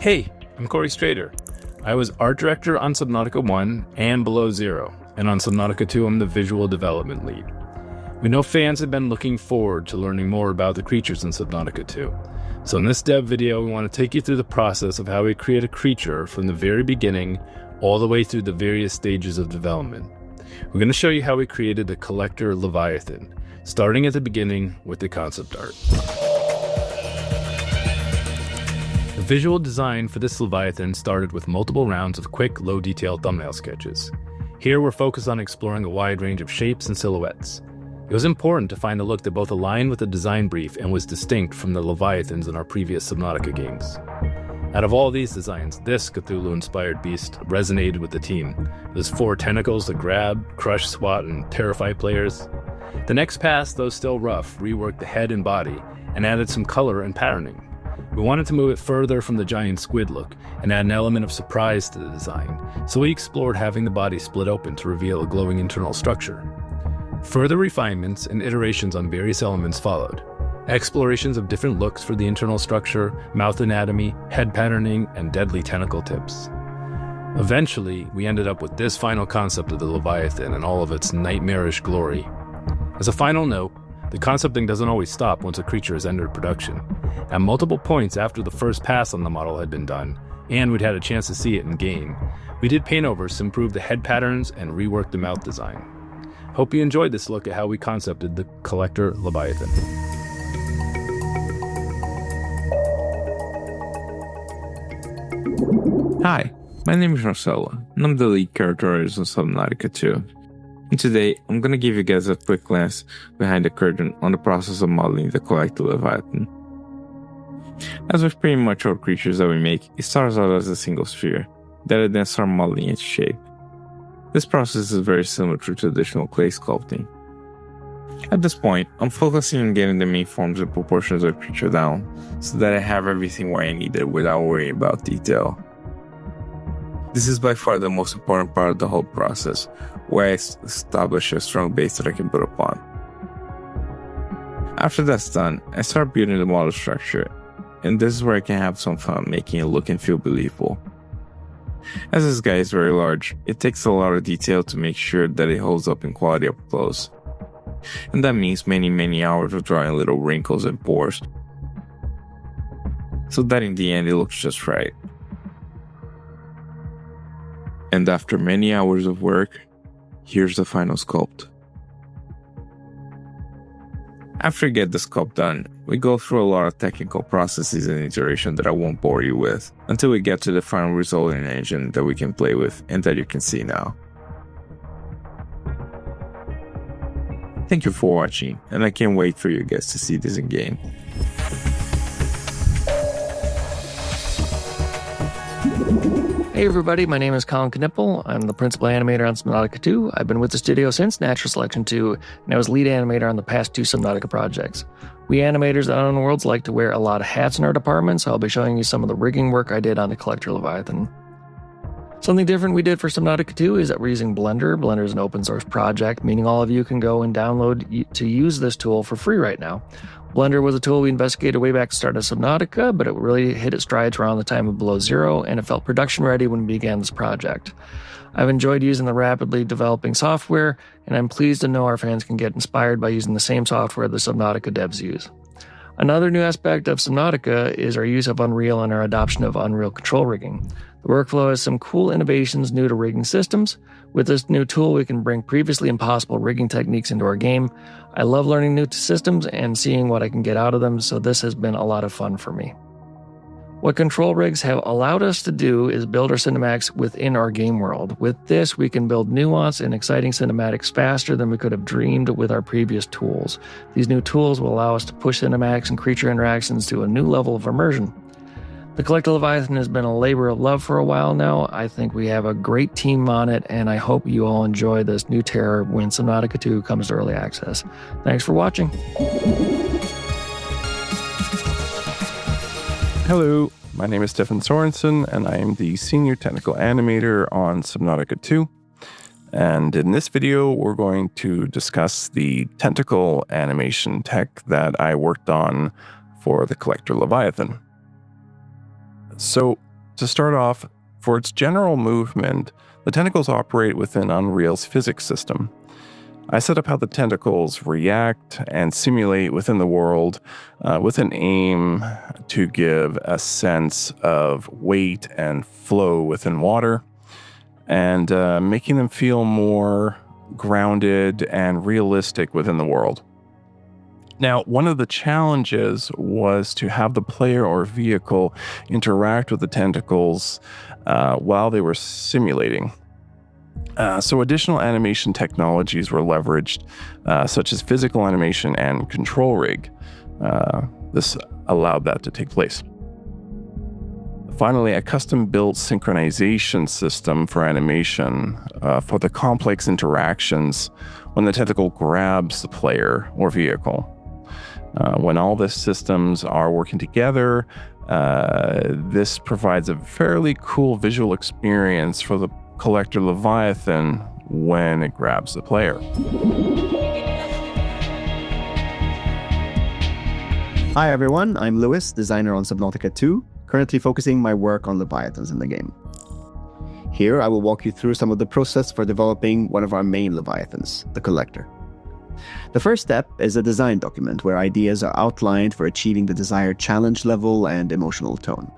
Hey, I'm Corey Strader. I was art director on Subnautica 1 and Below Zero, and on Subnautica 2 I'm the visual development lead. We know fans have been looking forward to learning more about the creatures in Subnautica 2. So in this dev video, we want to take you through the process of how we create a creature from the very beginning all the way through the various stages of development. We're going to show you how we created the collector Leviathan, starting at the beginning with the concept art. The visual design for this Leviathan started with multiple rounds of quick, low-detail thumbnail sketches. Here we're focused on exploring a wide range of shapes and silhouettes. It was important to find a look that both aligned with the design brief and was distinct from the Leviathans in our previous Subnautica games. Out of all these designs, this Cthulhu-inspired beast resonated with the team. There's 4 tentacles to grab, crush, swat, and terrify players. The next pass, though still rough, reworked the head and body and added some color and patterning. We wanted to move it further from the giant squid look and add an element of surprise to the design, so we explored having the body split open to reveal a glowing internal structure. Further refinements and iterations on various elements followed. Explorations of different looks for the internal structure, mouth anatomy, head patterning, and deadly tentacle tips. Eventually, we ended up with this final concept of the Leviathan and all of its nightmarish glory. As a final note, the concepting doesn't always stop once a creature has entered production. At multiple points after the first pass on the model had been done, and we'd had a chance to see it in game, we did paintovers to improve the head patterns and rework the mouth design. Hope you enjoyed this look at how we concepted the collector Leviathan. Hi, my name is Marcelo, and I'm the lead character artist on Subnautica 2. And today, I'm going to give you guys a quick glance behind the curtain on the process of modeling the collector Leviathan. As with pretty much all creatures that we make, it starts out as a single sphere, that I then start modeling its shape. This process is very similar to traditional clay sculpting. At this point, I'm focusing on getting the main forms and proportions of the creature down, so that I have everything where I need it without worrying about detail. This is by far the most important part of the whole process, where I establish a strong base that I can build upon. After that's done, I start building the model structure, and this is where I can have some fun making it look and feel believable. As this guy is very large, it takes a lot of detail to make sure that it holds up in quality up close. And that means many hours of drawing little wrinkles and pores, so that in the end it looks just right. And after many hours of work, here's the final sculpt. After we get the sculpt done, we go through a lot of technical processes and iteration that I won't bore you with, until we get to the final result in an engine that we can play with and that you can see now. Thank you for watching, and I can't wait for you guys to see this in game. Hey everybody, my name is Colin Knipple. I'm the principal animator on Subnautica 2. I've been with the studio since Natural Selection 2, and I was lead animator on the past 2 Subnautica projects. We animators at Unknown Worlds like to wear a lot of hats in our department, so I'll be showing you some of the rigging work I did on the collector Leviathan. Something different we did for Subnautica 2 is that we're using Blender. Blender is an open source project, meaning all of you can go and download to use this tool for free right now. Blender was a tool we investigated way back at the start of Subnautica, but it really hit its strides around the time of Below Zero, and it felt production ready when we began this project. I've enjoyed using the rapidly developing software, and I'm pleased to know our fans can get inspired by using the same software the Subnautica devs use. Another new aspect of Subnautica is our use of Unreal and our adoption of Unreal control rigging. The workflow has some cool innovations new to rigging systems. With this new tool, we can bring previously impossible rigging techniques into our game. I love learning new systems and seeing what I can get out of them, so this has been a lot of fun for me. What control rigs have allowed us to do is build our cinematics within our game world. With this, we can build nuanced and exciting cinematics faster than we could have dreamed with our previous tools. These new tools will allow us to push cinematics and creature interactions to a new level of immersion. The Collector Leviathan has been a labor of love for a while now. I think we have a great team on it, and I hope you all enjoy this new terror when Subnautica 2 comes to early access. Thanks for watching. Hello, my name is Stefan Sorensen, and I am the Senior Technical Animator on Subnautica 2. And in this video, we're going to discuss the tentacle animation tech that I worked on for the Collector Leviathan. So To start off, for its general movement, the tentacles operate within Unreal's physics system. I set up how the tentacles react and simulate within the world with an aim to give a sense of weight and flow within water, and making them feel more grounded and realistic within the world. Now, one of the challenges was to have the player or vehicle interact with the tentacles while they were simulating. So additional animation technologies were leveraged, such as physical animation and control rig. This allowed that to take place. Finally, a custom-built synchronization system for animation for the complex interactions when the tentacle grabs the player or vehicle. When all the systems are working together, this provides a fairly cool visual experience for the collector Leviathan when it grabs the player. Hi everyone, I'm Lewis, designer on Subnautica 2, currently focusing my work on Leviathans in the game. Here I will walk you through some of the process for developing one of our main Leviathans, the collector. The first step is a design document where ideas are outlined for achieving the desired challenge level and emotional tone.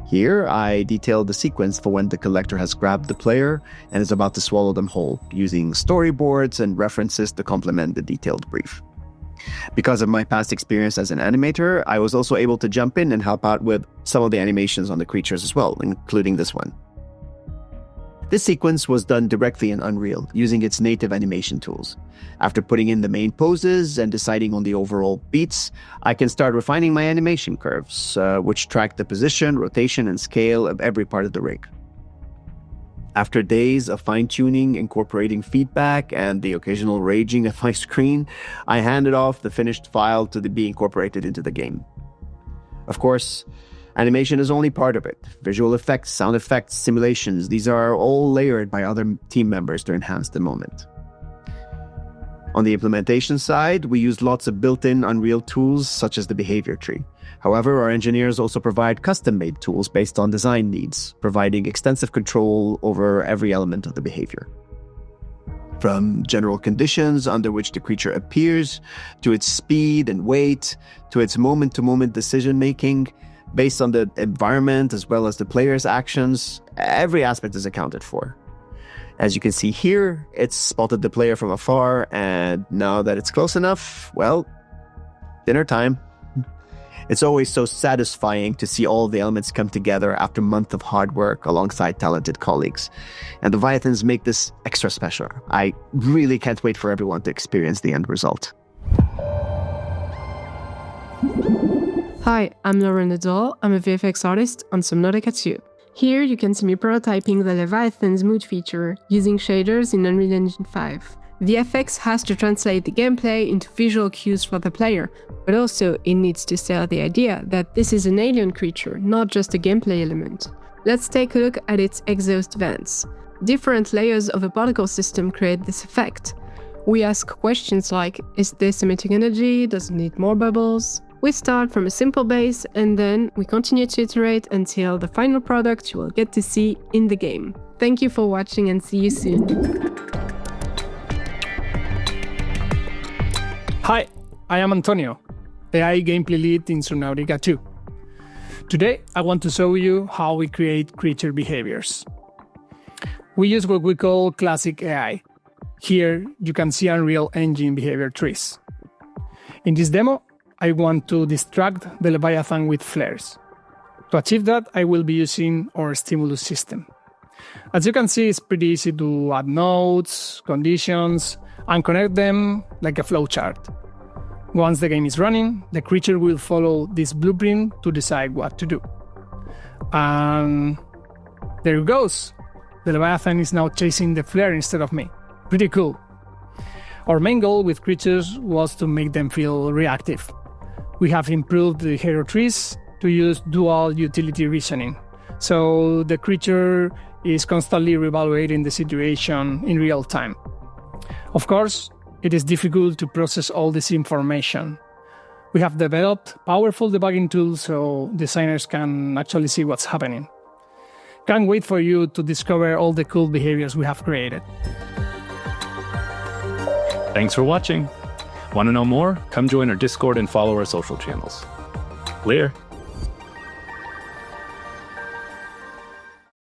Here, I detailed the sequence for when the collector has grabbed the player and is about to swallow them whole, using storyboards and references to complement the detailed brief. Because of my past experience as an animator, I was also able to jump in and help out with some of the animations on the creatures as well, including this one. This sequence was done directly in Unreal, using its native animation tools. After putting in the main poses and deciding on the overall beats, I can start refining my animation curves, which track the position, rotation, and scale of every part of the rig. After days of fine-tuning, incorporating feedback, and the occasional raging at my screen, I handed off the finished file to be incorporated into the game. Of course, animation is only part of it. Visual effects, sound effects, simulations, these are all layered by other team members to enhance the moment. On the implementation side, we used lots of built-in Unreal tools such as the behavior tree. However, our engineers also provide custom-made tools based on design needs, providing extensive control over every element of the behavior. From general conditions under which the creature appears, to its speed and weight, to its moment-to-moment decision-making, based on the environment as well as the player's actions, every aspect is accounted for. As you can see here, it's spotted the player from afar, and now that it's close enough, well, dinner time. It's always so satisfying to see all the elements come together after months of hard work alongside talented colleagues. And the Leviathans make this extra special. I really can't wait for everyone to experience the end result. Hi, I'm Lauren Nadal. I'm a VFX artist on Subnautica 2. Here you can see me prototyping the Leviathan's mood feature using shaders in Unreal Engine 5. VFX has to translate the gameplay into visual cues for the player, but also it needs to sell the idea that this is an alien creature, not just a gameplay element. Let's take a look at its exhaust vents. Different layers of a particle system create this effect. We ask questions like, is this emitting energy? Does it need more bubbles? We start from a simple base and then we continue to iterate until the final product you will get to see in the game. Thank you for watching and see you soon. Hi, I am Antonio, AI gameplay lead in Subnautica 2. Today, I want to show you how we create creature behaviors. We use what we call classic AI. Here, you can see Unreal Engine behavior trees. In this demo, I want to distract the Leviathan with flares. To achieve that, I will be using our stimulus system. As you can see, it's pretty easy to add nodes, conditions, and connect them like a flowchart. Once the game is running, the creature will follow this blueprint to decide what to do. And there it goes. The Leviathan is now chasing the flare instead of me. Pretty cool. Our main goal with creatures was to make them feel reactive. We have improved the hero trees to use dual utility reasoning. So the creature is constantly reevaluating the situation in real time. Of course, it is difficult to process all this information. We have developed powerful debugging tools so designers can actually see what's happening. Can't wait for you to discover all the cool behaviors we have created. Thanks for watching. Want to know more? Come join our Discord and follow our social channels. Clear.